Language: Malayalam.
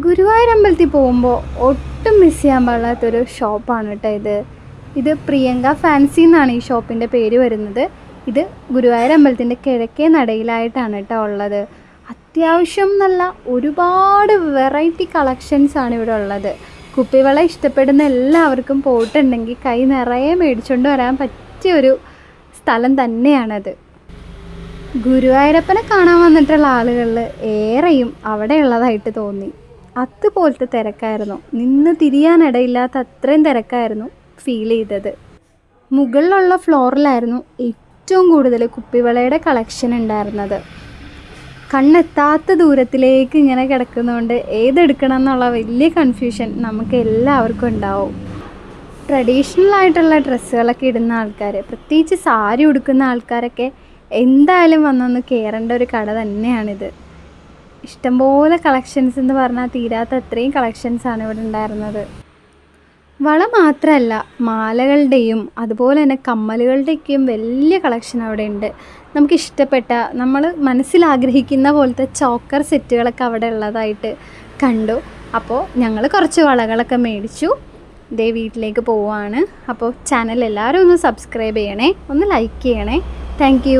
ഗുരുവായൂർ അമ്പലത്തിൽ പോകുമ്പോൾ ഒട്ടും മിസ് ചെയ്യാൻ പാടില്ലാത്തൊരു ഷോപ്പാണ് കേട്ടോ ഇത് പ്രിയങ്ക ഫാൻസി എന്നാണ് ഈ ഷോപ്പിൻ്റെ പേര് വരുന്നത്. ഇത് ഗുരുവായൂർ അമ്പലത്തിൻ്റെ കിഴക്കേ നടയിലായിട്ടാണ് കേട്ടോ ഉള്ളത്. അത്യാവശ്യം നല്ല ഒരുപാട് വെറൈറ്റി കളക്ഷൻസാണ് ഇവിടെ ഉള്ളത്. കുപ്പിവള ഇഷ്ടപ്പെടുന്ന എല്ലാവർക്കും പോയിട്ടുണ്ടെങ്കിൽ കൈ നിറയെ മേടിച്ചുകൊണ്ട് വരാൻ പറ്റിയൊരു സ്ഥലം തന്നെയാണത്. ഗുരുവായൂരപ്പനെ കാണാൻ വന്നിട്ടുള്ള ആളുകളിൽ ഏറെയും അവിടെയുള്ളതായിട്ട് തോന്നി. അതുപോലത്തെ തിരക്കായിരുന്നു, നിന്ന് തിരിയാനിടയില്ലാത്ത അത്രയും തിരക്കായിരുന്നു ഫീൽ ചെയ്തത്. മുകളിലുള്ള ഫ്ലോറിലായിരുന്നു ഏറ്റവും കൂടുതൽ കുപ്പിവളയുടെ കളക്ഷൻ ഉണ്ടായിരുന്നത്. കണ്ണെത്താത്ത ദൂരത്തിലേക്ക് ഇങ്ങനെ കിടക്കുന്നതുകൊണ്ട് ഏതെടുക്കണം എന്നുള്ള വലിയ കൺഫ്യൂഷൻ നമുക്ക് എല്ലാവർക്കും ഉണ്ടാവും. ട്രഡീഷണൽ ആയിട്ടുള്ള ഡ്രസ്സുകളൊക്കെ ഇടുന്ന ആൾക്കാർ, പ്രത്യേകിച്ച് സാരി ഉടുക്കുന്ന ആൾക്കാരൊക്കെ എന്തായാലും വന്നൊന്ന് കയറേണ്ട ഒരു കട തന്നെയാണിത്. ഇഷ്ടംപോലെ കളക്ഷൻസ് എന്ന് പറഞ്ഞാൽ തീരാത്ത അത്രയും കളക്ഷൻസാണ് ഇവിടെ ഉണ്ടായിരുന്നത്. വള മാത്രമല്ല, മാലകളുടെയും അതുപോലെ തന്നെ കമ്മലുകളുടെയൊക്കെയും വലിയ കളക്ഷൻ അവിടെ ഉണ്ട്. നമുക്കിഷ്ടപ്പെട്ട, നമ്മൾ മനസ്സിലാഗ്രഹിക്കുന്ന പോലത്തെ ചോക്കർ സെറ്റുകളൊക്കെ അവിടെ ഉള്ളതായിട്ട് കണ്ടു. അപ്പോൾ ഞങ്ങൾ കുറച്ച് വളകളൊക്കെ മേടിച്ചു. ഇതേ വീട്ടിലേക്ക് പോവുകയാണ്. അപ്പോൾ ചാനൽ എല്ലാവരും ഒന്ന് സബ്സ്ക്രൈബ് ചെയ്യണേ, ഒന്ന് ലൈക്ക് ചെയ്യണേ. താങ്ക്